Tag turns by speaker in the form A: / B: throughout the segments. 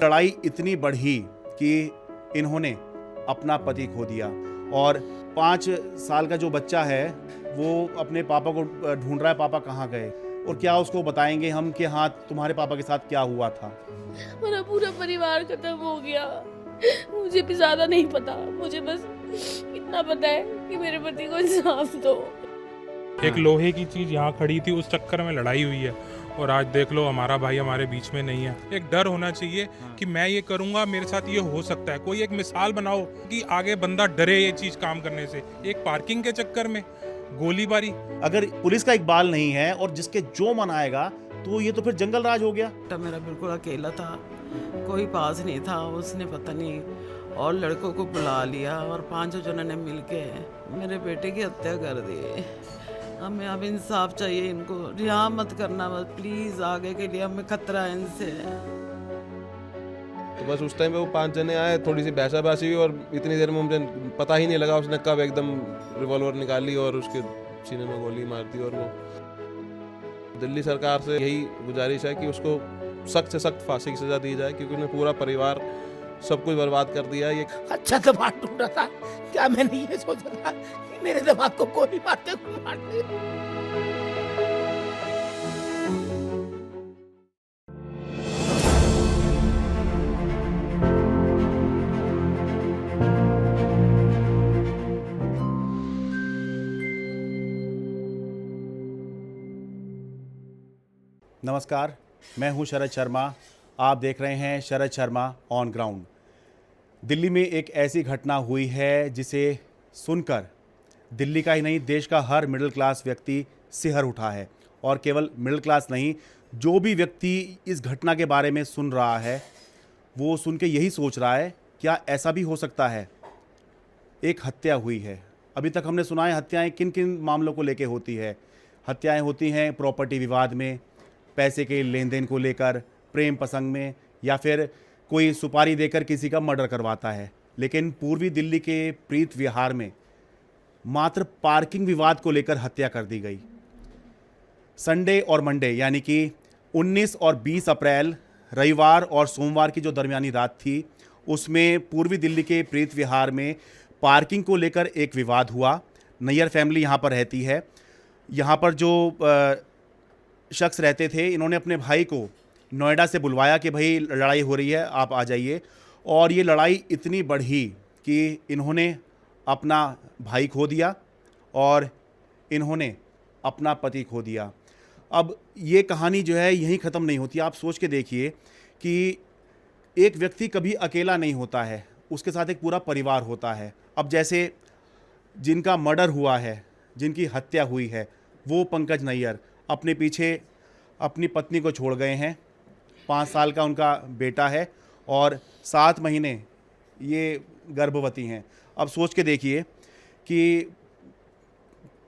A: लड़ाई इतनी बढ़ी कि इन्होंने अपना पति खो दिया और 5 साल का जो बच्चा है वो अपने पापा को ढूंढ रहा है, पापा कहाँ गए। और क्या उसको बताएंगे हम कि हाँ तुम्हारे पापा के साथ क्या हुआ था।
B: मेरा पूरा परिवार खत्म हो गया। मुझे भी ज्यादा नहीं पता, मुझे बस इतना पता है कि मेरे पति को इंसाफ दो।
C: एक लोहे की चीज यहाँ खड़ी थी, उस चक्कर में लड़ाई हुई है और आज देख लो हमारा भाई हमारे बीच में नहीं है। एक डर होना चाहिए कि मैं ये करूंगा मेरे साथ ये हो सकता है। कोई एक मिसाल बनाओ कि आगे बंदा डरे ये चीज काम करने से। एक पार्किंग के चक्कर में गोलीबारी।
A: अगर पुलिस का इकबाल नहीं है और जिसके जो मन आएगा तो ये तो फिर जंगल राज हो गया।
D: मेरा बिल्कुल अकेला था, कोई पास नहीं था। उसने पता नहीं और लड़कों को बुला लिया और 5 जनों ने मिलके मेरे बेटे की हत्या कर दी। हमें अब इंसाफ चाहिए, इनको रिहा मत करना बस प्लीज। आगे के लिए हमें खतरा है इनसे।
E: तो बस उस टाइम पे वो 5 जने आए, थोड़ी सी बहसाबाजी हुई और इतनी देर में मुझे पता ही नहीं लगा उसने कब एकदम रिवॉल्वर निकाली और उसके सीने में गोली मार दी। और वो दिल्ली सरकार से यही गुजारिश है कि उसको सख्त से सख्त फांसी की सजा दी जाए, क्योंकि उसने पूरा परिवार सब कुछ बर्बाद कर दिया। ये
F: अच्छा दिमाग टूटा था क्या? मैंने ये सोचा था कि मेरे दिमाग को गोली मार दे।
A: नमस्कार, मैं हूं शरद शर्मा। आप देख रहे हैं शरद शर्मा ऑन ग्राउंड। दिल्ली में एक ऐसी घटना हुई है जिसे सुनकर दिल्ली का ही नहीं देश का हर मिडिल क्लास व्यक्ति सिहर उठा है। और केवल मिडिल क्लास नहीं, जो भी व्यक्ति इस घटना के बारे में सुन रहा है वो सुन के यही सोच रहा है क्या ऐसा भी हो सकता है। एक हत्या हुई है। अभी तक हमने सुना है हत्याएं किन किन मामलों को लेके होती है। हत्याएं होती हैं प्रॉपर्टी विवाद में, पैसे के लेन देन को लेकर, प्रेम प्रसंग में, या फिर कोई सुपारी देकर किसी का मर्डर करवाता है। लेकिन पूर्वी दिल्ली के प्रीत विहार में मात्र पार्किंग विवाद को लेकर हत्या कर दी गई। संडे और मंडे यानी कि 19 और 20 अप्रैल, रविवार और सोमवार की जो दरमियानी रात थी, उसमें पूर्वी दिल्ली के प्रीत विहार में पार्किंग को लेकर एक विवाद हुआ। नैयर फैमिली यहाँ पर रहती है। यहाँ पर जो शख्स रहते थे, इन्होंने अपने भाई को नोएडा से बुलवाया कि भाई लड़ाई हो रही है, आप आ जाइए। और ये लड़ाई इतनी बढ़ी कि इन्होंने अपना भाई खो दिया और इन्होंने अपना पति खो दिया। अब ये कहानी जो है यहीं ख़त्म नहीं होती। आप सोच के देखिए कि एक व्यक्ति कभी अकेला नहीं होता है, उसके साथ एक पूरा परिवार होता है। अब जैसे जिनका मर्डर हुआ है, जिनकी हत्या हुई है, वो पंकज नैयर अपने पीछे अपनी पत्नी को छोड़ गए हैं। 5 साल का उनका बेटा है और 7 महीने ये गर्भवती हैं। अब सोच के देखिए कि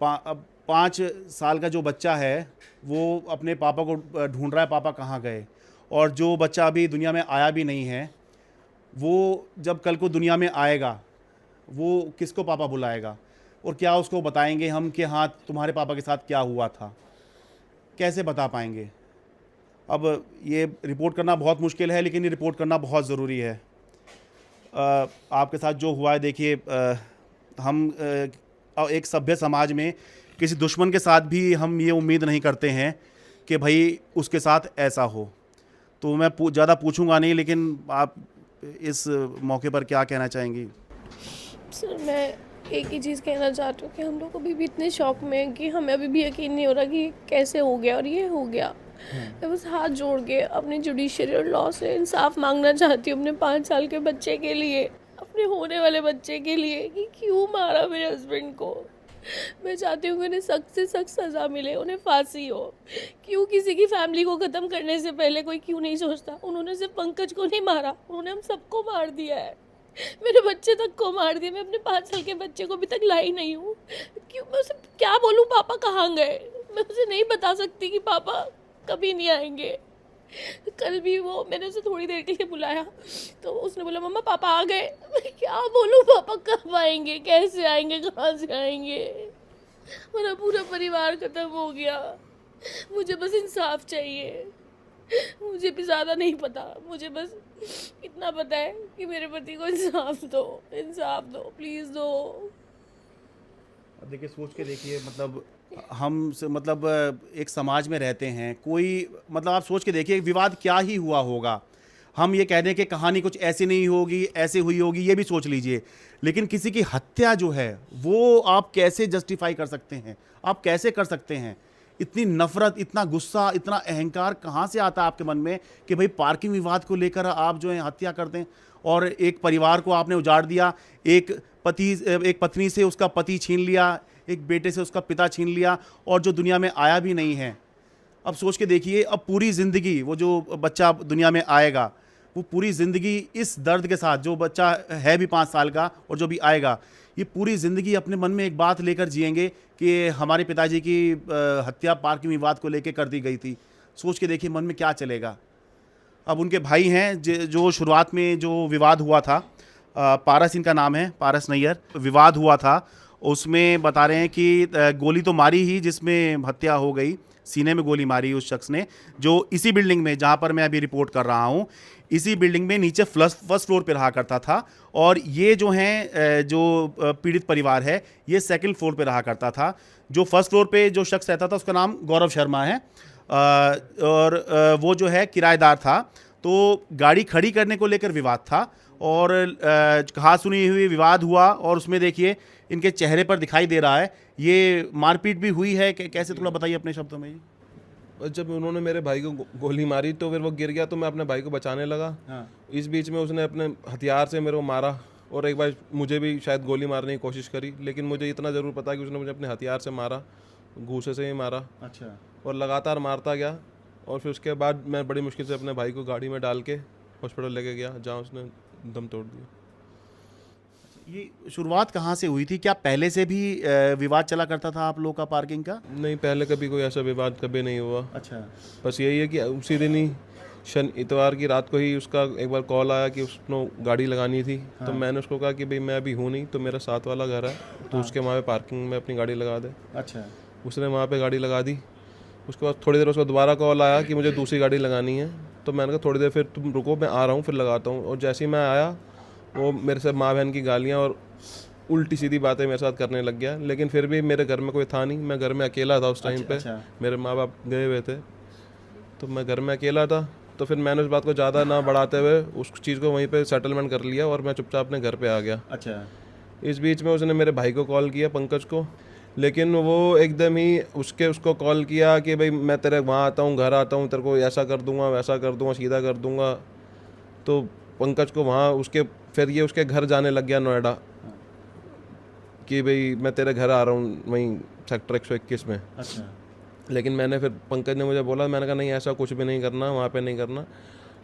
A: 5 साल का जो बच्चा है वो अपने पापा को ढूंढ रहा है, पापा कहाँ गए। और जो बच्चा अभी दुनिया में आया भी नहीं है, वो जब कल को दुनिया में आएगा वो किसको पापा बुलाएगा। और क्या उसको बताएंगे हम कि हाँ तुम्हारे पापा के साथ क्या हुआ था। कैसे बता पाएंगे। अब ये रिपोर्ट करना बहुत मुश्किल है, लेकिन ये रिपोर्ट करना बहुत ज़रूरी है। आपके साथ जो हुआ है, देखिए हम एक सभ्य समाज में किसी दुश्मन के साथ भी हम ये उम्मीद नहीं करते हैं कि भाई उसके साथ ऐसा हो। तो मैं ज़्यादा पूछूंगा नहीं, लेकिन आप इस मौके पर क्या कहना चाहेंगी?
B: सर, मैं एक ही चीज़ कहना चाहती हूँ कि हम लोग अभी भी इतने शॉक में हैं कि हमें अभी भी यकीन नहीं हो रहा कि कैसे हो गया और ये हो गया। मैं बस हाथ जोड़ के अपने जुडिशरी और लॉ से इंसाफ मांगना चाहती हूँ अपने 5 साल के बच्चे के लिए, अपने होने वाले बच्चे के लिए, कि क्यों मारा मेरे हस्बैंड को। मैं चाहती हूँ कि उन्हें सख्त से सख्त सज़ा मिले, उन्हें फांसी हो। क्यों किसी की फैमिली को ख़त्म करने से पहले कोई क्यों नहीं सोचता। उन्होंने सिर्फ पंकज को नहीं मारा, उन्होंने हम सबको मार दिया है। मेरे बच्चे तक को मार दिया। मैं अपने 5 साल के बच्चे को अभी तक लाई नहीं हूँ। क्यों? मैं उसे क्या बोलूँ पापा कहाँ गए? मैं उसे नहीं बता सकती कि पापा कभी नहीं आएंगे। कल भी वो मैंने उसे थोड़ी देर के लिए बुलाया तो उसने बोला मम्मा पापा आ गए। मैं क्या बोलूँ पापा कब आएंगे, कैसे आएंगे, कहाँ से आएंगे। मेरा पूरा परिवार खत्म हो गया। मुझे बस इंसाफ चाहिए। मुझे भी ज़्यादा नहीं पता, मुझे बस इतना पता है कि मेरे पति को इंसाफ दो प्लीज़ दो।
A: अब देखिए, सोच के देखिए, मतलब मतलब एक समाज में रहते हैं, कोई मतलब आप सोच के देखिए विवाद क्या ही हुआ होगा। हम ये कह दें कि कहानी कुछ ऐसी नहीं होगी, ऐसे हुई होगी, ये भी सोच लीजिए, लेकिन किसी की हत्या जो है वो आप कैसे जस्टिफाई कर सकते हैं? आप कैसे कर सकते हैं? इतनी नफरत, इतना गुस्सा, इतना अहंकार कहाँ से आता है आपके मन में कि भाई पार्किंग विवाद को लेकर आप जो है हत्या कर दें, और एक परिवार को आपने उजाड़ दिया, एक पत्नी से उसका पति छीन लिया, एक बेटे से उसका पिता छीन लिया, और जो दुनिया में आया भी नहीं है। अब सोच के देखिए, अब पूरी ज़िंदगी वो जो बच्चा दुनिया में आएगा, वो पूरी ज़िंदगी इस दर्द के साथ, जो बच्चा है भी 5 साल का और जो भी आएगा, ये पूरी ज़िंदगी अपने मन में एक बात लेकर जिएंगे कि हमारे पिताजी की हत्या पार्किंग विवाद को लेकर कर दी गई थी। सोच के देखिए मन में क्या चलेगा। अब उनके भाई हैं जो शुरुआत में जो विवाद हुआ था, पारस इनका नाम है, पारस नैयर, विवाद हुआ था, उसमें बता रहे हैं कि गोली तो मारी ही जिसमें हत्या हो गई, सीने में गोली मारी उस शख्स ने, जो इसी बिल्डिंग में जहाँ पर मैं अभी रिपोर्ट कर रहा हूँ, इसी बिल्डिंग में नीचे फर्स्ट फ्लोर पे रहा करता था, और ये जो हैं जो पीड़ित परिवार है, ये सेकंड फ्लोर पे रहा करता था। जो फर्स्ट फ्लोर पे जो शख्स रहता था उसका नाम गौरव शर्मा है, और वो जो है किराएदार था। तो गाड़ी खड़ी करने को लेकर विवाद था, और कहा सुनी हुई विवाद हुआ, और उसमें देखिए इनके चेहरे पर दिखाई दे रहा है ये मारपीट भी हुई है। कैसे, थोड़ा बताइए अपने शब्दों में जी।
E: और जब उन्होंने मेरे भाई को गोली मारी तो फिर वो गिर गया, तो मैं अपने भाई को बचाने लगा।
A: हाँ।
E: इस बीच में उसने अपने हथियार से मेरे को मारा, और एक बार मुझे भी शायद गोली मारने की कोशिश करी, लेकिन मुझे इतना ज़रूर पता है कि उसने मुझे अपने हथियार से मारा, घूसे से ही मारा,
A: अच्छा।
E: और लगातार मारता गया। और फिर उसके बाद मैं बड़ी मुश्किल से अपने भाई को गाड़ी में डाल के हॉस्पिटल लेके गया, जहाँ उसने दम तोड़ दिया।
A: ये शुरुआत कहाँ से हुई थी? क्या पहले से भी विवाद चला करता था आप लोग का पार्किंग का?
E: नहीं, पहले कभी कोई ऐसा विवाद कभी नहीं हुआ।
A: अच्छा।
E: बस यही है कि उसी दिन ही इतवार की रात को ही उसका एक बार कॉल आया कि उसको गाड़ी लगानी थी। तो मैंने उसको कहा कि भाई मैं अभी हूँ नहीं, तो मेरा साथ वाला घर है, तो उसके वहाँ पे पार्किंग में अपनी गाड़ी लगा दे।
A: अच्छा।
E: उसने वहाँ पे गाड़ी लगा दी। उसके बाद थोड़ी देर उसका दोबारा कॉल आया कि मुझे दूसरी गाड़ी लगानी है, तो मैंने कहा थोड़ी देर फिर तुम रुको, मैं आ रहा हूँ, फिर लगाता हूँ। और जैसे ही मैं आया, वो मेरे से माँ बहन की गालियाँ और उल्टी सीधी बातें मेरे साथ करने लग गया। लेकिन फिर भी मेरे घर में कोई था नहीं, मैं घर में अकेला था उस टाइम पे। मेरे माँ बाप गए हुए थे, तो मैं घर में अकेला था। तो फिर मैंने उस बात को ज़्यादा ना बढ़ाते हुए उस चीज़ को वहीं पे सेटलमेंट कर लिया, और मैं चुपचाप अपने घर पे आ गया।
A: अच्छा।
E: इस बीच में उसने मेरे भाई को कॉल किया, पंकज को, लेकिन वो एकदम ही उसको कॉल किया कि भाई मैं तेरे वहाँ आता हूँ, घर आता हूँ, तेरे को ऐसा कर दूंगा, वैसा कर दूंगा, सीधा कर दूंगा। तो पंकज को वहाँ फिर ये उसके घर जाने लग गया, नोएडा, कि भाई मैं तेरे घर आ रहा हूँ, वहीं सेक्टर 121 में।
A: अच्छा।
E: लेकिन मैंने फिर पंकज ने मुझे बोला, मैंने कहा नहीं, ऐसा कुछ भी नहीं करना, वहाँ पे नहीं करना।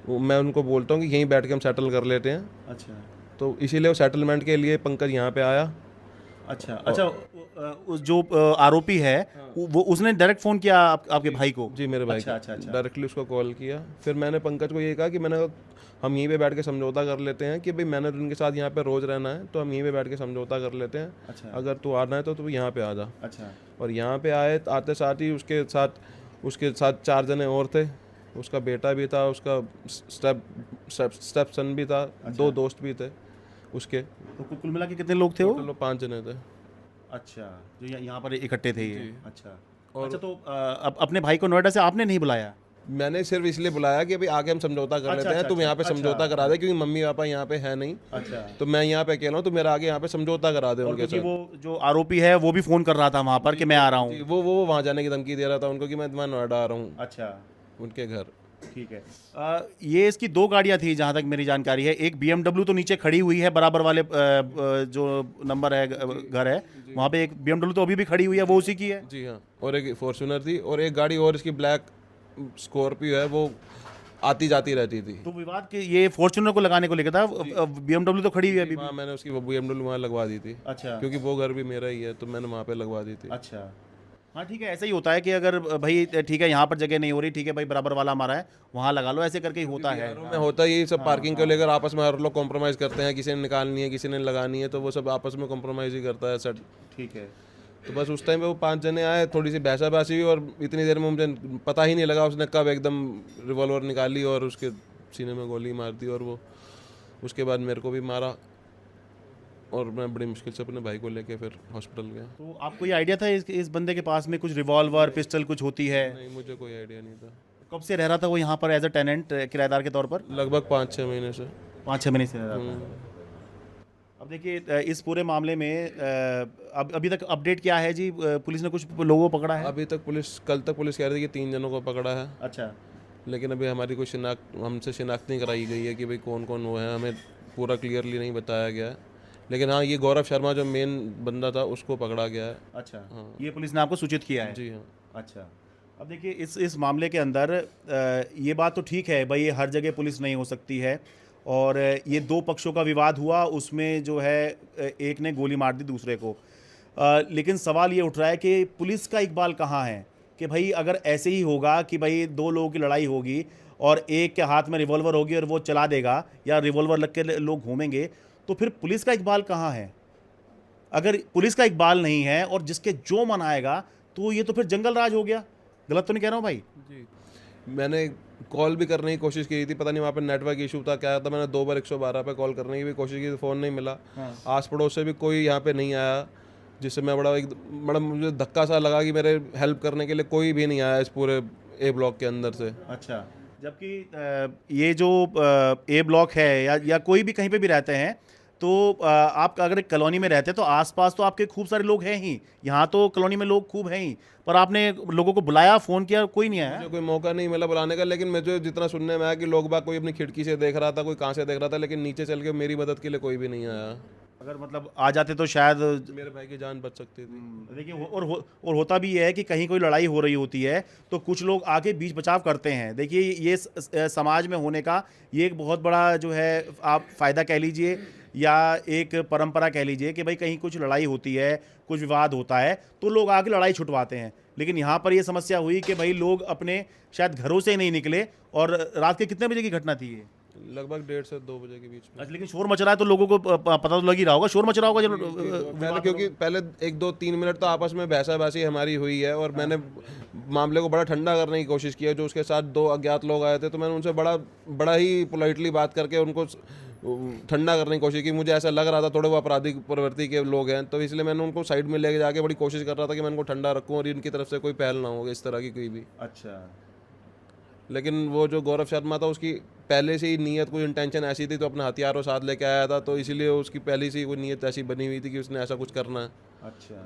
E: मैं उनको बोलता हूँ कि यहीं बैठ के हम सेटल कर लेते हैं।
A: अच्छा।
E: तो इसीलिए वो सेटलमेंट के लिए पंकज यहाँ पे आया।
A: अच्छा। जो आरोपी है वो उसने डायरेक्ट फोन किया आपके भाई को?
E: जी, मेरे भाई
A: अच्छा।
E: को डायरेक्टली उसको कॉल किया। फिर मैंने पंकज को ये कहा कि हम यहीं पे बैठ के समझौता कर लेते हैं कि भाई मैंने तो उनके साथ यहाँ पे रोज़ रहना है, तो हम यहीं पे बैठ के समझौता कर लेते हैं।
A: अच्छा।
E: अगर तू आना है तो तू यहाँ पे आ जा।
A: अच्छा।
E: और यहाँ पे आते साथ ही उसके साथ 4 जने और थे। उसका बेटा भी था, उसका स्टेप सन भी था, 2 दोस्त भी थे उसके।
A: तो कुल मिला के कितने लोग थे वो?
E: टोटल 5 जने थे।
A: अच्छा, जो यहाँ पर इकट्ठे थे ये। अच्छा।
E: और
A: अच्छा, तो अब अपने भाई को नोएडा से आपने नहीं बुलाया?
E: मैंने सिर्फ इसलिए बुलाया कि भाई आके हम समझौता कर लेते हैं, तुम यहाँ पे समझौता करा दे, क्योंकि मम्मी पापा यहाँ पे है नहीं।
A: अच्छा।
E: तो मैं यहाँ पे अकेला हूँ, तो मेरा आगे यहाँ पे समझौता करा दे उनके साथ।
A: वो जो आरोपी है वो भी फोन कर रहा था वहाँ पर कि मैं आ रहा हूँ।
E: वो वहाँ जाने की धमकी दे रहा था उनको कि मैं नोएडा आ रहा हूँ।
A: अच्छा।
E: उनके घर।
A: ठीक है। ये इसकी 2 गाड़ियाँ थी जहाँ तक मेरी जानकारी है। एक BMW तो नीचे खड़ी हुई है, बराबर वाले जो नंबर है घर है वहाँ पे एक BMW तो अभी भी खड़ी हुई है, वो उसी की है?
E: जी हाँ। और एक फॉर्च्यूनर थी, और एक गाड़ी और इसकी ब्लैक स्कॉर्पियो है, वो आती जाती रहती थी।
A: तो विवाद के ये फॉर्च्यूनर को लगाने को लेकर था, BMW तो खड़ी हुई है अभी?
E: हाँ, मैंने उसकी BMW वहाँ लगवा दी थी।
A: अच्छा।
E: क्योंकि वो घर भी मेरा ही है, तो मैंने वहाँ पे लगवा दी थी।
A: अच्छा। हाँ ठीक है, ऐसा ही होता है कि अगर भाई ठीक है यहाँ पर जगह नहीं हो रही, ठीक है भाई बराबर वाला हमारा है, वहाँ लगा लो, ऐसे करके ही होता है।
E: में होता यही सब, पार्किंग को लेकर आपस में हर लोग कॉम्प्रोमाइज़ करते हैं, किसी ने निकालनी है, किसी ने लगानी है, तो वो सब आपस में कॉम्प्रोमाइज़ ही करता है सर।
A: ठीक है।
E: तो बस उस टाइम पे वो 5 जने आए, थोड़ी सी बहसाबासी हुई और इतनी देर में मुझे पता ही नहीं लगा उसने कब एकदम रिवॉल्वर निकाली और उसके सीने में गोली मार दी। और वो उसके बाद मेरे को भी मारा और मैं बड़ी मुश्किल से अपने भाई को लेके फिर हॉस्पिटल गया।
A: तो आपको ये आइडिया था इस बंदे के पास में कुछ रिवॉल्वर पिस्टल कुछ होती है?
E: नहीं, मुझे कोई आइडिया नहीं था।
A: कब से रह रहा था वो यहाँ पर एज अ टेनेंट, किराएदार के तौर पर?
E: लगभग 5-6 महीने से।
A: 5-6 महीने से रह रहा था। अब देखिए इस पूरे मामले में अब अभी तक अपडेट क्या है जी? पुलिस ने कुछ लोगों को पकड़ा है?
E: अभी तक पुलिस, कल तक पुलिस कह रही थी कि 3 जनों को पकड़ा है,
A: अच्छा।
E: लेकिन अभी हमारी कोई हमसे शिनाख्त नहीं कराई गई है कि भाई कौन कौन वो है, हमें पूरा क्लियरली नहीं बताया गया है। लेकिन हाँ, ये गौरव शर्मा जो मेन बंदा था उसको पकड़ा गया है।
A: अच्छा,
E: हाँ।
A: ये पुलिस ने आपको सूचित किया है?
E: जी हाँ।
A: अच्छा। अब देखिए इस मामले के अंदर ये बात तो ठीक है भाई, ये हर जगह पुलिस नहीं हो सकती है, और ये 2 पक्षों का विवाद हुआ, उसमें जो है एक ने गोली मार दी दूसरे को। लेकिन सवाल ये उठ रहा है कि पुलिस का इकबाल कहाँ है कि भाई अगर ऐसे ही होगा कि भाई 2 लोगों की लड़ाई होगी और एक के हाथ में रिवॉल्वर होगी और वो चला देगा या रिवॉल्वर लग के लोग घूमेंगे, तो फिर पुलिस का इकबाल कहाँ है? अगर पुलिस का इकबाल नहीं है और जिसके जो मन आएगा, तो ये तो फिर जंगल राज हो गया। गलत तो नहीं कह रहा हूँ भाई?
E: जी, मैंने कॉल भी करने की कोशिश की थी, पता नहीं वहाँ पे नेटवर्क इशू था क्या था। मैंने 2 बार 112 पे कॉल करने की भी कोशिश की, फ़ोन नहीं मिला। आस पड़ोस से भी कोई यहाँ पे नहीं आया, जिससे मैं बड़ा मुझे धक्का सा लगा कि मेरे हेल्प करने के लिए कोई भी नहीं आया इस पूरे ए ब्लॉक के अंदर से।
A: अच्छा, जबकि ये जो ए ब्लॉक है या कोई भी कहीं पे भी रहते हैं, तो आप अगर एक कॉलोनी में रहते हैं तो आसपास तो आपके खूब सारे लोग हैं ही, यहाँ तो कॉलोनी में लोग खूब हैं ही, पर आपने लोगों को बुलाया, फ़ोन किया, कोई नहीं आया?
E: मुझे कोई मौका नहीं मिला बुलाने का, लेकिन मुझे जितना सुनने में आया कि लोग बाग कोई अपनी खिड़की से देख रहा था, कोई कहाँ से देख रहा था, लेकिन नीचे चल के मेरी मदद के लिए कोई भी नहीं आया।
A: अगर मतलब आ जाते तो शायद
E: मेरे भाई की जान बच सकती थी।
A: देखिए और होता भी है कि कहीं कोई लड़ाई हो रही होती है तो कुछ लोग आके बीच बचाव करते हैं। देखिए ये समाज में होने का ये एक बहुत बड़ा जो है आप फ़ायदा कह लीजिए या एक परंपरा कह लीजिए कि भाई कहीं कुछ लड़ाई होती है, कुछ विवाद होता है तो लोग आके लड़ाई छुटवाते हैं। लेकिन यहाँ पर ये समस्या हुई कि भाई लोग अपने शायद घरों से ही नहीं निकले। और रात के कितने बजे की घटना थी ये?
E: लगभग 1:30 से 2 बजे के बीच में।
A: अच्छा, लेकिन शोर मच रहा है तो लोगों को पता तो लग ही रहा होगा, शोर मच रहा होगा जब
E: पहले, क्योंकि पहले 1-2-3 मिनट तो आपस में बहसाबासी हमारी हुई है और मैंने मामले को बड़ा ठंडा करने की कोशिश की है। जो उसके साथ 2 अज्ञात लोग आए थे तो मैंने उनसे बड़ा ही पोलाइटली बात करके उनको ठंडा करने की कोशिश की। मुझे ऐसा लग रहा था थोड़े वो आपराधिक प्रवृत्ति के लोग हैं, तो इसलिए मैंने उनको साइड में लेके जाके बड़ी कोशिश कर रहा था कि मैं उनको ठंडा रखूँ और इनकी तरफ से कोई पहल ना हो इस तरह की कोई भी।
A: अच्छा,
E: लेकिन वो जो गौरव शर्मा था उसकी पहले से ही नीयत, कोई इंटेंशन ऐसी थी, तो अपने हथियारों साथ लेके आया था, तो इसीलिए उसकी पहले से ही कोई नीयत ऐसी बनी हुई थी कि उसने ऐसा कुछ करना है।
A: अच्छा,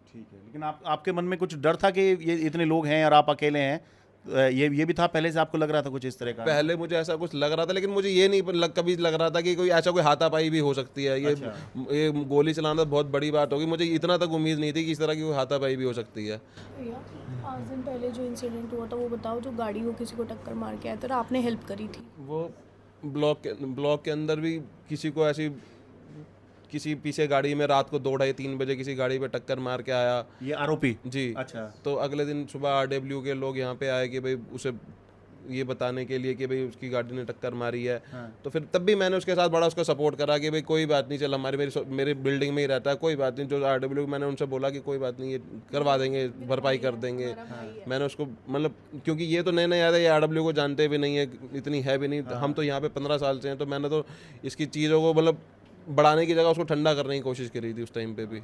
A: ठीक है। लेकिन आपके मन में कुछ डर था कि ये इतने लोग हैं और आप अकेले हैं, ये भी था पहले से? आपको लग रहा था कुछ इस तरह का?
E: पहले मुझे ऐसा कुछ लग रहा था, लेकिन मुझे ये नहीं कभी लग रहा था कि कोई ऐसा कोई हाथापाई भी हो सकती है। ये गोली चलाना बहुत बड़ी बात होगी, मुझे इतना तक उम्मीद नहीं थी कि इस तरह की कोई हाथापाई भी हो सकती है।
B: भैया 5 दिन पहले जो इंसिडेंट हुआ था वो बताओ, जो गाड़ी को किसी को टक्कर मार के आया था और आपने हेल्प करी थी।
E: वो ब्लॉक के अंदर भी किसी पीछे गाड़ी में रात को 2-2:30-3 बजे किसी गाड़ी पे टक्कर मार के आया।
A: ये आरोपी?
E: जी।
A: अच्छा।
E: तो अगले दिन सुबह RW के लोग यहाँ पे आए कि भाई उसे ये बताने के लिए कि भाई उसकी गाड़ी ने टक्कर मारी है।
A: हाँ।
E: तो फिर तब भी मैंने उसके साथ बड़ा उसका सपोर्ट करा कि भाई कोई बात नहीं, चल मेरी बिल्डिंग में ही रहता है, कोई बात नहीं। जो RW मैंने उनसे बोला कि कोई बात नहीं, ये करवा देंगे, भरपाई कर देंगे। मैंने उसको मतलब, क्योंकि ये तो नए आया था, ये RW को जानते भी नहीं है, इतनी है भी नहीं। हम तो यहाँ पे 15 साल से हैं, तो मैंने तो इसकी चीज़ों को मतलब बढ़ाने की जगह उसको ठंडा करने की कोशिश करी थी उस टाइम पे भी।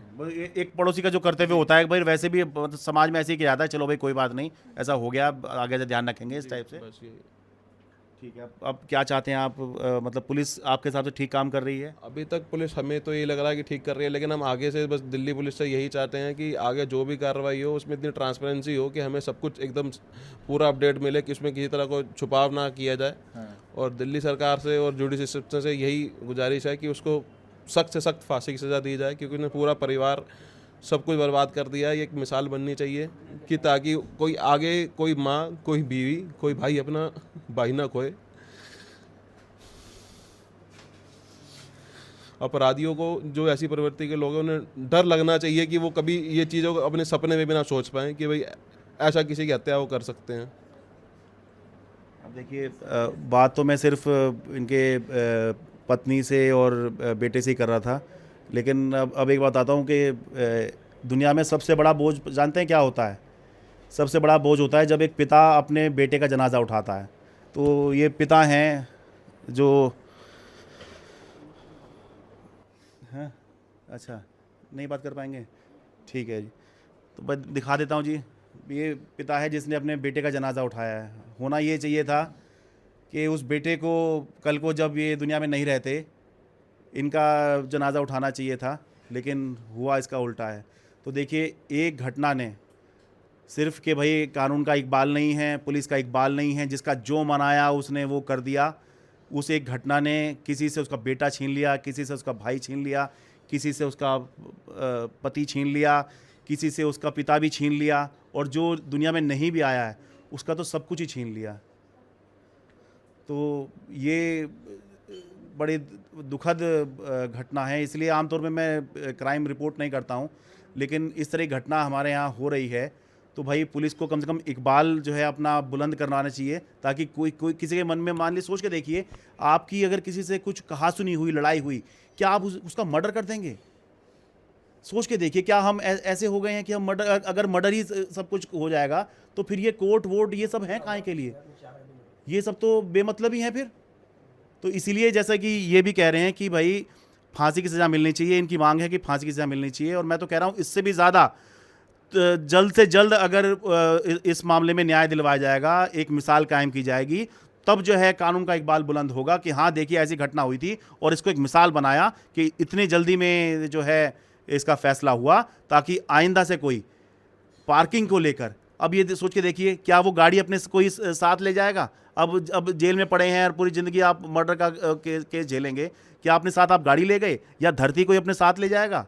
A: एक पड़ोसी का जो कर्तव्य होता है भाई, वैसे भी समाज में ऐसे ही किया जाता है, चलो भाई कोई बात नहीं, ऐसा हो गया, आगे से ध्यान रखेंगे इस टाइप से।
E: बस यही।
A: ठीक है, अब क्या चाहते हैं आप? मतलब पुलिस आपके हिसाब से ठीक काम कर रही है?
E: अभी तक पुलिस, हमें तो ये लग रहा है कि ठीक कर रही है, लेकिन हम आगे से बस दिल्ली पुलिस से यही चाहते हैं कि आगे जो भी कार्रवाई हो उसमें इतनी ट्रांसपेरेंसी हो कि हमें सब कुछ एकदम पूरा अपडेट मिले, कि उसमें किसी तरह को छुपाव ना किया जाए। और दिल्ली सरकार से और जुडिशरी सिस्टम से यही गुजारिश है कि उसको सख्त से सख्त फांसी की सज़ा दी जाए, क्योंकि उन्हें पूरा परिवार सब कुछ बर्बाद कर दिया है। ये एक मिसाल बननी चाहिए कि ताकि कोई आगे, कोई माँ, कोई बीवी, कोई भाई अपना भाई ना खोए। अपराधियों को, जो ऐसी प्रवृत्ति के लोग हैं, उन्हें डर लगना चाहिए कि वो कभी ये चीज़ों को अपने सपने में भी ना सोच पाएँ कि भाई ऐसा किसी की हत्या वो कर सकते हैं।
A: अब देखिए बात तो मैं सिर्फ इनके पत्नी से और बेटे से ही कर रहा था, लेकिन अब एक बात बताता हूँ कि दुनिया में सबसे बड़ा बोझ जानते हैं क्या होता है? सबसे बड़ा बोझ होता है जब एक पिता अपने बेटे का जनाजा उठाता है। तो ये पिता हैं जो हैं, अच्छा नहीं बात कर पाएंगे, ठीक है जी। तो बस दिखा देता हूँ जी, ये पिता है जिसने अपने बेटे का जनाजा उठाया है। होना ये चाहिए था कि उस बेटे को कल को जब ये दुनिया में नहीं रहते इनका जनाजा उठाना चाहिए था, लेकिन हुआ इसका उल्टा है। तो देखिए, एक घटना ने सिर्फ कि भाई कानून का इकबाल नहीं है, पुलिस का इकबाल नहीं है, जिसका जो मनाया उसने वो कर दिया। उस एक घटना ने किसी से उसका बेटा छीन लिया, किसी से उसका भाई छीन लिया, किसी से उसका पति छीन लिया, किसी से उसका पिता भी छीन लिया, और जो दुनिया में नहीं भी आया है उसका तो सब कुछ ही छीन लिया। तो ये बड़ी दुखद घटना है। इसलिए आमतौर पे मैं क्राइम रिपोर्ट नहीं करता हूँ, लेकिन इस तरह की घटना हमारे यहाँ हो रही है तो भाई पुलिस को कम से कम इकबाल जो है अपना बुलंद करवाना चाहिए, ताकि कोई किसी के मन में, मान ली सोच के देखिए, आपकी अगर किसी से कुछ कहा सुनी हुई, लड़ाई हुई, क्या आप उसका मर्डर कर देंगे? सोच के देखिए, क्या हम ऐसे हो गए हैं कि हम मर्डर, अगर मर्डर ही सब कुछ हो जाएगा तो फिर ये कोर्ट वोट ये सब है काहे के लिए? ये सब तो बेमतलब ही हैं फिर। तो इसीलिए जैसा कि ये भी कह रहे हैं कि भाई फांसी की सज़ा मिलनी चाहिए, इनकी मांग है कि फांसी की सज़ा मिलनी चाहिए। और मैं तो कह रहा हूँ इससे भी ज़्यादा जल्द से जल्द अगर इस मामले में न्याय दिलवाया जाएगा, एक मिसाल कायम की जाएगी, तब जो है कानून का इकबाल बुलंद होगा कि हाँ देखिए ऐसी घटना हुई थी और इसको एक मिसाल बनाया कि इतनी जल्दी में जो है इसका फैसला हुआ, ताकि आइंदा से कोई पार्किंग को लेकर, अब ये सोच के देखिए, क्या वो गाड़ी अपने कोई साथ ले जाएगा? अब जेल में पड़े हैं और पूरी ज़िंदगी आप मर्डर का केस झेलेंगे, क्या अपने साथ आप गाड़ी ले गए, या धरती कोई अपने साथ ले जाएगा?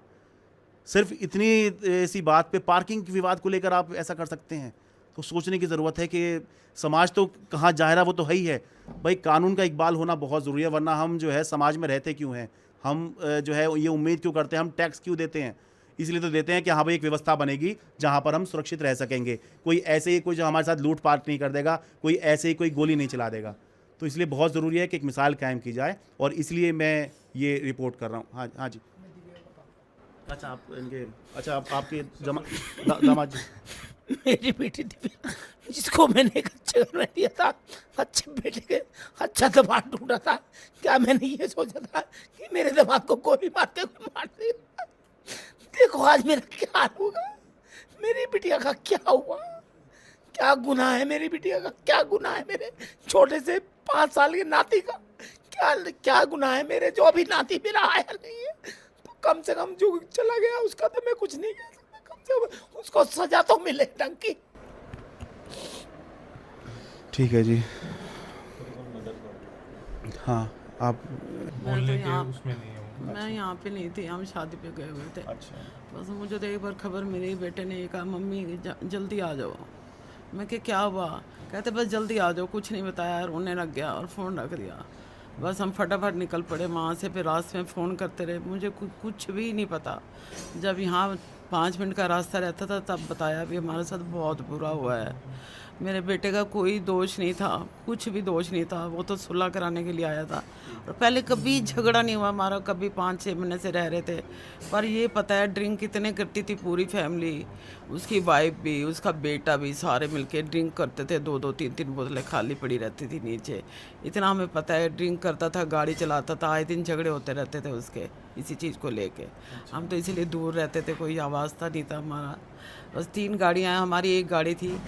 A: सिर्फ इतनी सी बात पे, पार्किंग के विवाद को लेकर आप ऐसा कर सकते हैं? तो सोचने की ज़रूरत है कि समाज तो कहाँ जा रहा, वो तो है ही है भाई। कानून का इकबाल होना बहुत ज़रूरी है, वरना हम जो है समाज में रहते क्यों हैं? हम जो है ये उम्मीद क्यों करते हैं? हम टैक्स क्यों देते हैं? इसलिए तो देते हैं कि हाँ भाई एक व्यवस्था बनेगी जहाँ पर हम सुरक्षित रह सकेंगे, कोई ऐसे ही कोई जो हमारे साथ लूटपाट नहीं कर देगा, कोई ऐसे ही कोई गोली नहीं चला देगा। तो इसलिए बहुत ज़रूरी है कि एक मिसाल कायम की जाए, और इसलिए मैं ये रिपोर्ट कर रहा हूँ। हाँ हाँ जी। अच्छा आप इनके, अच्छा आपके दामाद जी?
F: मेरी बेटी थी जिसको मैंने एक अच्छे घर में दिया था, अच्छे बेटे के अच्छा दामाद ढूंढा था। क्या मैंने ये सोचा था कि मेरे दामाद को कोई मार दे? देखो आज मेरा क्या हाल होगा, मेरी बिटिया का क्या हुआ, क्या गुनाह है मेरी बिटिया का, क्या गुनाह है मेरे छोटे से 5 साल के नाती का, क्या गुनाह है मेरे, जो अभी नाती मेरा आया नहीं है। तो कम से कम जो चला गया उसका तो मैं कुछ नहीं कह सकता, कम से कम उसको सजा तो मिले ढंग की।
A: ठीक है जी। हाँ आप
C: बोलने के
D: यहाँ-
C: उसमें नहीं है वो।
D: मैं यहाँ पे नहीं थी, हम शादी पे गए हुए थे।
A: अच्छा
D: बस मुझे तो एक बार खबर मिली, बेटे ने कहा मम्मी जल्दी आ जाओ। मैं क्या हुआ? कहते बस जल्दी आ जाओ, कुछ नहीं बताया, रोने लग गया और फ़ोन रख दिया। बस हम फटाफट निकल पड़े वहाँ से, फिर रास्ते में फ़ोन करते रहे, मुझे कुछ भी नहीं पता। जब यहाँ 5 मिनट का रास्ता रहता था तब बताया भी हमारे साथ बहुत बुरा हुआ है। मेरे बेटे का कोई दोष नहीं था, कुछ भी दोष नहीं था, वो तो सुलह कराने के लिए आया था। और पहले कभी झगड़ा नहीं हुआ हमारा, कभी 5-6 महीने से रह रहे थे। पर ये पता है ड्रिंक कितने करती थी पूरी फैमिली, उसकी वाइफ भी, उसका बेटा भी, सारे मिलके ड्रिंक करते थे। 2-2, 3-3 बोतलें खाली पड़ी रहती थी नीचे, इतना हमें पता है। ड्रिंक करता था, गाड़ी चलाता था, आए दिन झगड़े होते रहते थे उसके इसी चीज़ को लेके। हम तो इसीलिए दूर रहते थे, कोई आवाज़ था नहीं था हमारा। बस 3 गाड़ियाँ हैं, हमारी एक गाड़ी थी,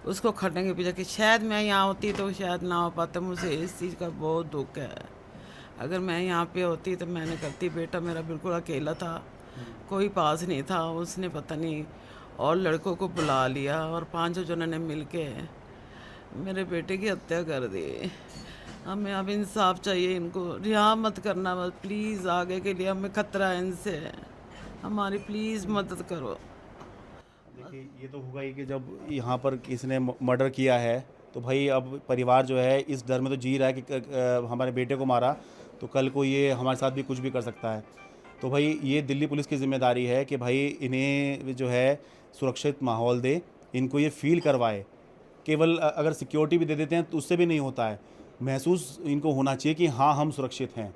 D: उसको खड़ने के पीछे कि शायद मैं यहाँ होती तो शायद ना हो पाता। मुझे इस चीज़ का बहुत दुख है, अगर मैं यहाँ पे होती तो मैंने करती। बेटा मेरा बिल्कुल अकेला था, कोई पास नहीं था, उसने पता नहीं और लड़कों को बुला लिया और 5 जनों ने मिल के मेरे बेटे की हत्या कर दी। हमें अब इंसाफ चाहिए, इनको रिहा मत करना बस प्लीज़। आगे के लिए हमें खतरा है इनसे, हमारी प्लीज़ मदद करो।
A: देखिए ये तो होगा ही कि जब यहाँ पर किसी ने मर्डर किया है तो भाई अब परिवार जो है इस डर में तो जी रहा है कि हमारे बेटे को मारा तो कल को ये हमारे साथ भी कुछ भी कर सकता है। तो भाई ये दिल्ली पुलिस की जिम्मेदारी है कि भाई इन्हें जो है सुरक्षित माहौल दे, इनको ये फील करवाए। केवल अगर सिक्योरिटी भी दे देते हैं तो उससे भी नहीं होता है, महसूस इनको होना चाहिए कि हाँ हम सुरक्षित हैं।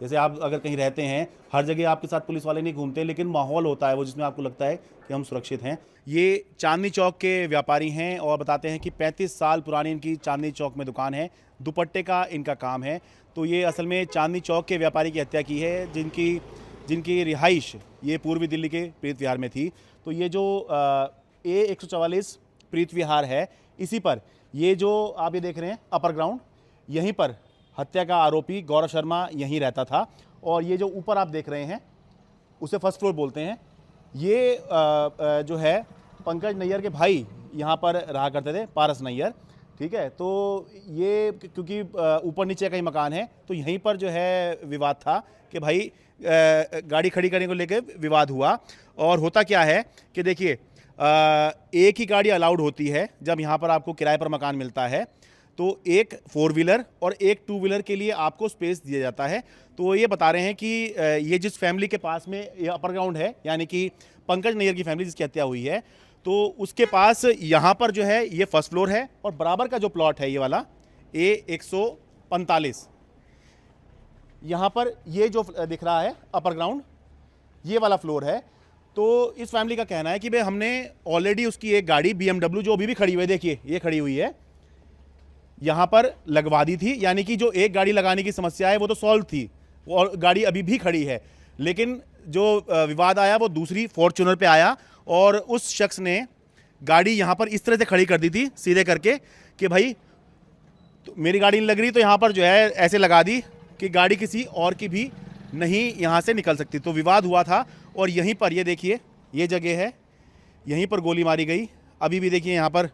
A: जैसे आप अगर कहीं रहते हैं, हर जगह आपके साथ पुलिस वाले नहीं घूमते, लेकिन माहौल होता है वो जिसमें आपको लगता है कि हम सुरक्षित हैं। ये चांदनी चौक के व्यापारी हैं और बताते हैं कि 35 साल पुरानी इनकी चांदनी चौक में दुकान है, दुपट्टे का इनका काम है। तो ये असल में चांदनी चौक के व्यापारी की हत्या की है, जिनकी रिहाइश ये पूर्वी दिल्ली के प्रीत विहार में थी। तो ये जो A144 प्रीत विहार है, इसी पर ये जो आप ये देख रहे हैं अपर ग्राउंड, यहीं पर हत्या का आरोपी गौरव शर्मा यहीं रहता था। और ये जो ऊपर आप देख रहे हैं उसे फर्स्ट फ्लोर बोलते हैं। ये जो है पंकज नैयर के भाई यहाँ पर रहा करते थे, पारस नैयर, ठीक है। तो ये क्योंकि ऊपर नीचे का ही मकान है, तो यहीं पर जो है विवाद था कि भाई गाड़ी खड़ी करने को लेकर विवाद हुआ। और होता क्या है कि देखिए, एक ही गाड़ी अलाउड होती है जब यहाँ पर आपको किराए पर मकान मिलता है, तो एक 4 व्हीलर और एक 2 व्हीलर के लिए आपको स्पेस दिया जाता है। तो ये बता रहे हैं कि ये जिस फैमिली के पास में ये अपर ग्राउंड है, यानी कि पंकज नैयर की फैमिली जिसकी हत्या हुई है, तो उसके पास यहाँ पर जो है ये फर्स्ट फ्लोर है और बराबर का जो प्लॉट है ये वाला A145, यहाँ पर ये जो दिख रहा है अपर ग्राउंड, ये वाला फ्लोर है। तो इस फैमिली का कहना है कि भाई हमने ऑलरेडी उसकी एक गाड़ी BMW जो अभी भी खड़ी हुई है, देखिए ये खड़ी हुई है, यहाँ पर लगवा दी थी। यानी कि जो एक गाड़ी लगाने की समस्या है वो तो सॉल्व थी और गाड़ी अभी भी खड़ी है। लेकिन जो विवाद आया वो दूसरी फॉर्च्यूनर पे आया और उस शख्स ने गाड़ी यहाँ पर इस तरह से खड़ी कर दी थी सीधे करके कि भाई तो मेरी गाड़ी नहीं लग रही, तो यहाँ पर जो है ऐसे लगा दी कि गाड़ी किसी और की भी नहीं यहाँ से निकल सकती। तो विवाद हुआ था और यहीं पर ये देखिए ये जगह है, यहीं पर गोली मारी गई। अभी भी देखिए यहाँ पर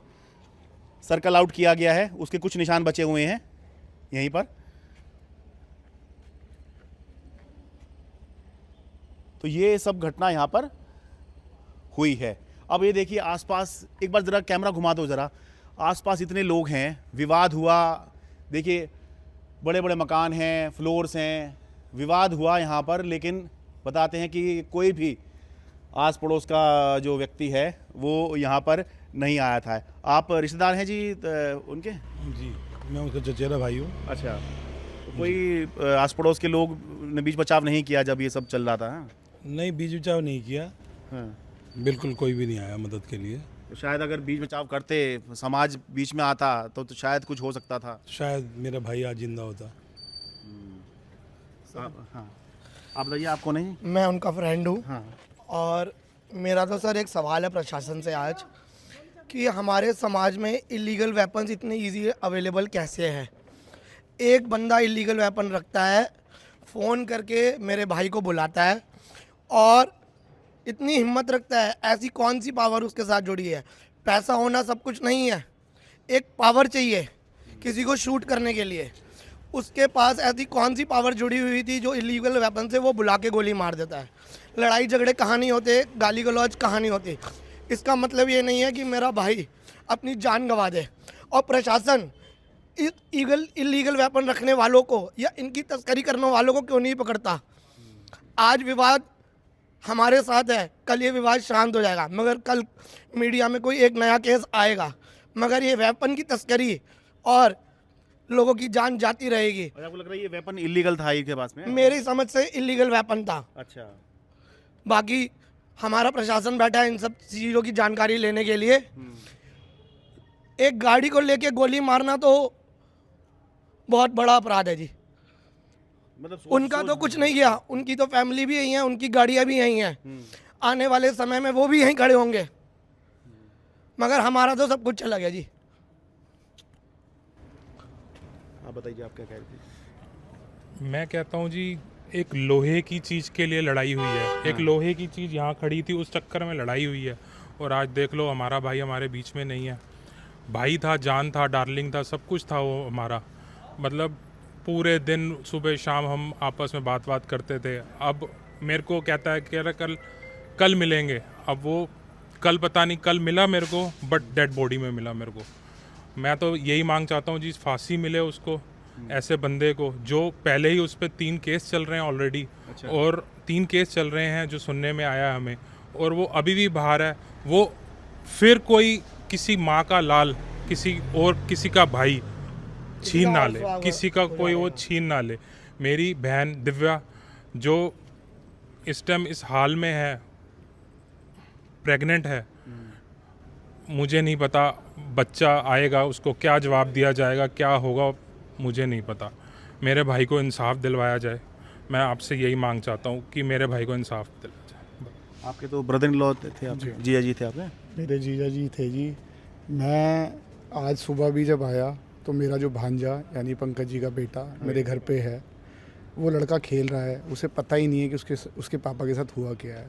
A: सर्कल आउट किया गया है, उसके कुछ निशान बचे हुए हैं यहीं पर। तो ये सब घटना यहाँ पर हुई है। अब ये देखिए आसपास, एक बार ज़रा कैमरा घुमा दो ज़रा, आसपास इतने लोग हैं, विवाद हुआ, देखिए बड़े बड़े मकान हैं, फ्लोर्स हैं, विवाद हुआ यहाँ पर। लेकिन बताते हैं कि कोई भी आस पड़ोस का जो व्यक्ति है वो यहाँ पर नहीं आया था। आप रिश्तेदार हैं जी उनके?
G: जी, मैं उसका चचेरा भाई हूँ।
A: अच्छा, तो कोई आस पड़ोस के लोग ने बीच बचाव नहीं किया जब ये सब चल रहा था? हाँ?
G: नहीं, बीच बचाव नहीं किया,
A: हाँ।
G: बिल्कुल कोई भी नहीं आया मदद के लिए।
A: तो शायद अगर बीच बचाव करते, समाज बीच में आता तो शायद कुछ हो सकता था।
G: शायद मेरा भाई आज जिंदा होता।
A: हाँ, आप बताइए, आप कौन हैं?
F: मैं उनका फ्रेंड हूँ।
A: हाँ।
F: और मेरा तो सर एक सवाल है प्रशासन से आज, कि हमारे समाज में इलीगल वेपन्स इतने इजी अवेलेबल कैसे हैं? एक बंदा इलीगल वेपन रखता है, फ़ोन करके मेरे भाई को बुलाता है और इतनी हिम्मत रखता है, ऐसी कौन सी पावर उसके साथ जुड़ी है? पैसा होना सब कुछ नहीं है, एक पावर चाहिए किसी को शूट करने के लिए। उसके पास ऐसी कौन सी पावर जुड़ी हुई थी जो इलीगल वेपन से वो बुला के गोली मार देता है? लड़ाई झगड़े कहाँ नहीं होते, गाली गलौज कहाँ नहीं होती। इसका मतलब ये नहीं है कि मेरा भाई अपनी जान गंवा दे। और प्रशासन इलीगल वेपन रखने वालों को या इनकी तस्करी करने वालों को क्यों नहीं पकड़ता? आज विवाद हमारे साथ है, कल ये विवाद शांत हो जाएगा, मगर कल मीडिया में कोई एक नया केस आएगा, मगर ये वेपन की तस्करी और लोगों की जान जाती रहेगी।
A: और आपको लग रहा है ये वेपन इलीगल था इनके पास में?
F: मेरी समझ से इलीगल वेपन था।
A: अच्छा।
F: बाकी हमारा प्रशासन बैठा है इन सब चीज़ों की जानकारी लेने के लिए। एक गाड़ी को लेके गोली मारना तो बहुत बड़ा अपराध है जी।
A: मतलब
F: उनका तो कुछ नहीं किया, उनकी तो फैमिली भी यही है, उनकी गाड़ियाँ भी यही हैं, आने वाले समय में वो भी यहीं खड़े होंगे, मगर हमारा तो सब कुछ चला गया जी।
A: आप बताइए, आप क्या कह रहे थे?
C: मैं कहता हूँ जी, एक लोहे की चीज़ के लिए लड़ाई हुई है। एक लोहे की चीज़ यहाँ खड़ी थी, उस चक्कर में लड़ाई हुई है। और आज देख लो हमारा भाई हमारे बीच में नहीं है। भाई था, जान था, डार्लिंग था, सब कुछ था वो हमारा। मतलब पूरे दिन सुबह शाम हम आपस में बात करते थे। अब मेरे को कहता है कि कल मिलेंगे। अब वो कल पता नहीं कल मिला मेरे को, बट डेड बॉडी में मिला मेरे को। मैं तो यही मांग चाहता हूँ जी, फांसी मिले उसको, ऐसे बंदे को। जो पहले ही उस पर 3 केस चल रहे हैं ऑलरेडी।
A: अच्छा।
C: और 3 केस चल रहे हैं जो सुनने में आया हमें, और वो अभी भी बाहर है। वो फिर कोई किसी माँ का लाल, किसी और किसी का भाई छीन ना ले, किसी का कोई वो छीन ना ले। मेरी बहन दिव्या जो इस टाइम इस हाल में है, प्रेग्नेंट है, मुझे नहीं पता बच्चा आएगा उसको क्या जवाब दिया जाएगा, क्या होगा मुझे नहीं पता। मेरे भाई को इंसाफ दिलवाया जाए, मैं आपसे यही मांग चाहता हूँ कि मेरे भाई को इंसाफ दिलवाया जाए।
A: आपके तो ब्रदर इन लॉ थे, आपके जिया जी थे आपके?
H: मेरे जीजा जी थे जी। मैं आज सुबह भी जब आया तो मेरा जो भांजा यानी पंकज जी का बेटा मेरे घर पे है, वो लड़का खेल रहा है, उसे पता ही नहीं है कि उसके पापा के साथ हुआ क्या है।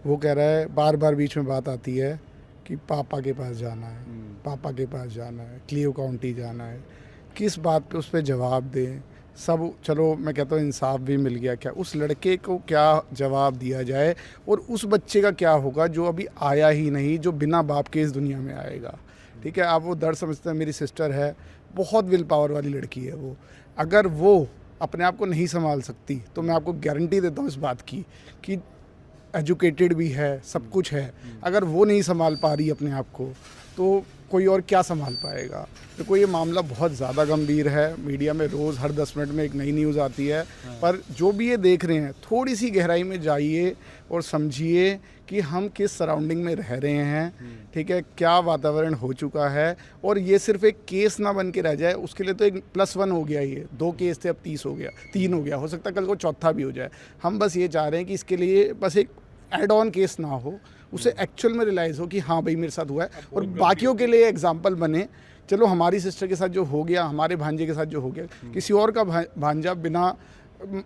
H: वो कह रहा है, बार बार बीच में बात आती है कि पापा के पास जाना है, पापा के पास जाना है, क्लियो काउंटी जाना है। किस बात पे उस पर जवाब दें सब। चलो मैं कहता हूँ इंसाफ भी मिल गया, क्या उस लड़के को क्या जवाब दिया जाए और उस बच्चे का क्या होगा जो अभी आया ही नहीं, जो बिना बाप के इस दुनिया में आएगा। ठीक है, आप वो दर्द समझते हैं। मेरी सिस्टर है, बहुत विल पावर वाली लड़की है वो। अगर वो अपने आप को नहीं संभाल सकती तो मैं आपको गारंटी देता हूँ इस बात की कि एजुकेटेड भी है, सब कुछ है, अगर वो नहीं संभाल पा रही अपने आप को तो कोई और क्या संभाल पाएगा। तो ये मामला बहुत ज़्यादा गंभीर है। मीडिया में रोज़ हर 10 मिनट में एक नई न्यूज़ आती है, पर जो भी ये देख रहे हैं थोड़ी सी गहराई में जाइए और समझिए कि हम किस सराउंडिंग में रह रहे हैं। ठीक है, क्या वातावरण हो चुका है, और ये सिर्फ एक केस ना बन के रह जाए। उसके लिए तो एक +1 हो गया, ये 2 केस थे, अब 30 हो गया, 3 हो गया, हो सकता है कल को चौथा भी हो जाए। हम बस ये चाह रहे हैं कि इसके लिए बस एक एड ऑन केस ना हो, उसे एक्चुअल में रियलाइज़ हो कि हाँ भाई मेरे साथ हुआ है, और बाकियों के लिए एग्जाम्पल बने। चलो हमारी सिस्टर के साथ जो हो गया, हमारे भांजे के साथ जो हो गया, किसी और का भांजा बिना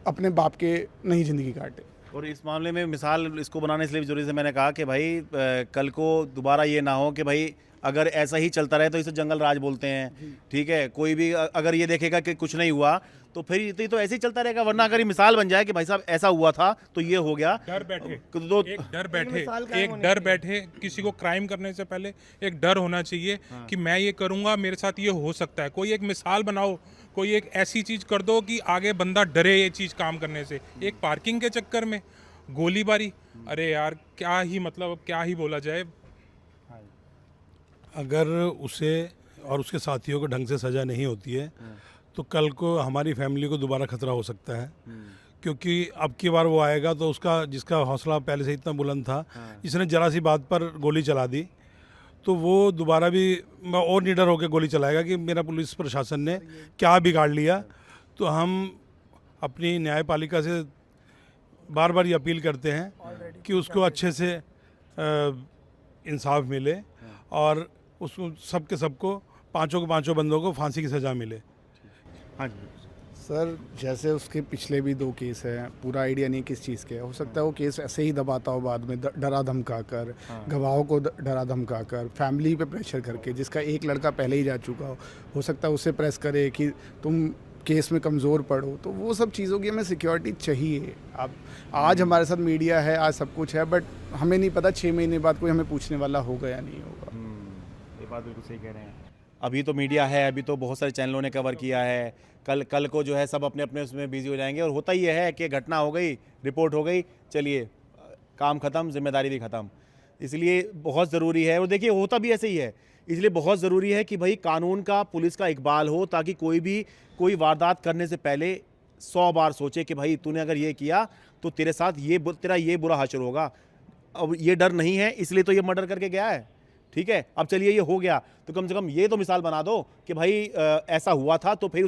H: अपने बाप के नहीं ज़िंदगी काटे।
A: और इस मामले में मिसाल इसको बनाने इसलिए जरूरी से मैंने कहा कि भाई कल को दोबारा ये ना हो कि भाई अगर ऐसा ही चलता रहे तो इसे जंगल राज बोलते हैं। ठीक है, कोई भी अगर ये देखेगा कि कुछ नहीं हुआ तो फिर ये तो ऐसे ही चलता रहेगा। वरना अगर ये मिसाल बन जाए कि भाई साहब ऐसा हुआ था तो ये हो गया,
C: डर बैठे,
A: तो
C: एक डर बैठे किसी को क्राइम करने से पहले एक डर होना चाहिए कि मैं ये करूंगा, मेरे साथ ये हो सकता है। कोई एक मिसाल बनाओ, कोई एक ऐसी चीज कर दो कि आगे बंदा डरे ये चीज काम करने से। एक पार्किंग के चक्कर में गोलीबारी, अरे यार क्या ही मतलब, क्या ही बोला जाए।
G: अगर उसे और उसके साथियों को ढंग से सज़ा नहीं होती है तो कल को हमारी फैमिली को दोबारा खतरा हो सकता है। क्योंकि अब की बार वो आएगा तो उसका, जिसका हौसला पहले से इतना बुलंद था, जिसने जरा सी बात पर गोली चला दी, तो वो दोबारा भी और निडर होकर गोली चलाएगा कि मेरा पुलिस प्रशासन ने क्या बिगाड़ लिया। तो हम अपनी न्यायपालिका से बार बार ये अपील करते हैं कि उसको अच्छे से इंसाफ मिले और उसको सबको पांचों बंदों को फांसी की सज़ा मिले।
A: हाँ जी
H: सर, जैसे उसके पिछले भी 2 केस हैं, पूरा आइडिया नहीं किस चीज़ के है। हो सकता है वो केस ऐसे ही दबाता हो बाद में, डरा धमका कर, गवाहों को डरा धमका कर, फैमिली पे प्रेशर करके, जिसका एक लड़का पहले ही जा चुका हो सकता है उसे प्रेस करे कि तुम केस में कमज़ोर पड़ो। तो वो सब चीज़ों की हमें सिक्योरिटी चाहिए। अब आज हमारे साथ मीडिया है, आज सब कुछ है, बट हमें नहीं पता 6 महीने बाद कोई हमें पूछने वाला होगा या नहीं होगा।
A: ये बात बिल्कुल सही कह रहे हैं। अभी तो मीडिया है, अभी तो बहुत सारे चैनलों ने कवर किया है। कल को जो है सब अपने अपने उसमें बिजी हो जाएंगे, और होता ही है कि घटना हो गई, रिपोर्ट हो गई, चलिए काम ख़त्म, जिम्मेदारी भी ख़त्म। इसलिए बहुत ज़रूरी है, और देखिए होता भी ऐसे ही है, इसलिए बहुत ज़रूरी है कि भाई कानून का, पुलिस का इकबाल हो, ताकि कोई वारदात करने से पहले 100 बार सोचे कि भाई तूने अगर ये किया तो तेरे साथ तेरा ये बुरा हश्र होगा। अब ये डर नहीं है, इसलिए तो ये मर्डर करके गया है। ठीक है, अब चलिए ये हो गया तो कम से कम ये तो मिसाल बना दो कि भाई ऐसा हुआ था तो फिर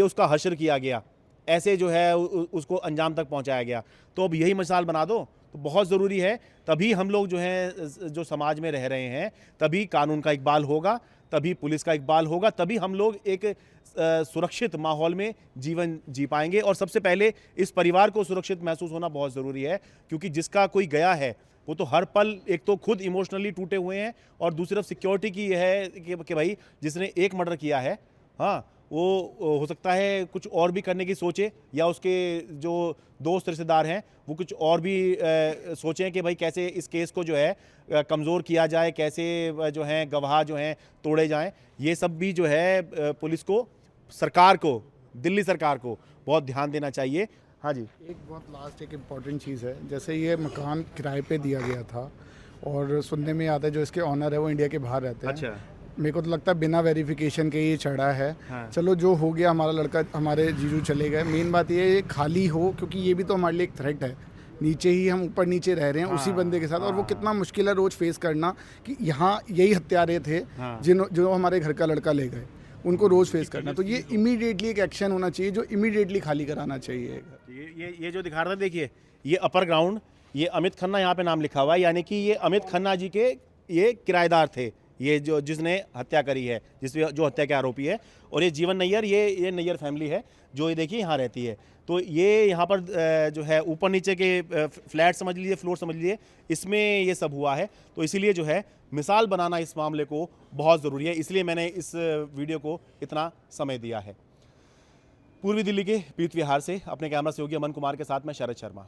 A: उसका हश्र किया गया, ऐसे जो है उसको अंजाम तक पहुंचाया गया। तो अब यही मिसाल बना दो, तो बहुत ज़रूरी है। तभी हम लोग जो हैं, जो समाज में रह रहे हैं, तभी कानून का इकबाल होगा, तभी पुलिस का इकबाल होगा, तभी हम लोग एक सुरक्षित माहौल में जीवन जी पाएंगे। और सबसे पहले इस परिवार को सुरक्षित महसूस होना बहुत ज़रूरी है, क्योंकि जिसका कोई गया है वो तो हर पल एक तो खुद इमोशनली टूटे हुए हैं, और दूसरी तरफ सिक्योरिटी की है कि भाई जिसने एक मर्डर किया है, हाँ, वो हो सकता है कुछ और भी करने की सोचे, या उसके जो दोस्त रिश्तेदार हैं वो कुछ और भी सोचें कि भाई कैसे इस केस को जो है कमज़ोर किया जाए, कैसे जो हैं गवाह जो हैं तोड़े जाएं। ये सब भी जो है पुलिस को, सरकार को, दिल्ली सरकार को बहुत ध्यान देना चाहिए। हाँ जी,
H: एक बहुत लास्ट एक इम्पॉर्टेंट चीज़ है, जैसे ये मकान किराए पे दिया गया था, और सुनने में आता है जो इसके ऑनर है वो इंडिया के बाहर रहते हैं।
A: अच्छा।
H: मेरे को तो लगता है बिना वेरिफिकेशन के ये चढ़ा है।
A: हाँ।
H: चलो जो हो गया, हमारा लड़का, हमारे जीजू चले गए। मेन बात ये है ये खाली हो, क्योंकि ये भी तो हमारे लिए एक थ्रेट है। नीचे ही हम ऊपर नीचे रह रहे हैं उसी बंदे के साथ, और वो कितना मुश्किल है रोज़ फेस करना कि यहाँ यही हत्यारे थे जो हमारे घर का लड़का ले गए, उनको रोज़ फेस करना। तो ये इमीडिएटली एक एक्शन होना चाहिए जो इमीडिएटली खाली कराना चाहिए।
A: ये जो दिखा रहा था, देखिए ये अपर ग्राउंड, ये अमित खन्ना यहाँ पे नाम लिखा हुआ है, यानी कि ये अमित खन्ना जी के ये किराएदार थे, ये जिसने हत्या करी है, जो हत्या के आरोपी है। और ये जीवन नैयर, ये नैयर फैमिली है जो ये देखिए यहाँ रहती है। तो ये यहाँ पर जो है ऊपर नीचे के फ्लैट समझ लीजिए, फ्लोर समझ लीजिए, इसमें ये सब हुआ है। तो इसीलिए जो है मिसाल बनाना इस मामले को बहुत ज़रूरी है, इसलिए मैंने इस वीडियो को इतना समय दिया है। पूर्वी दिल्ली के पीत विहार से अपने कैमरा सहयोगी अमन कुमार के साथ मैं शरद शर्मा।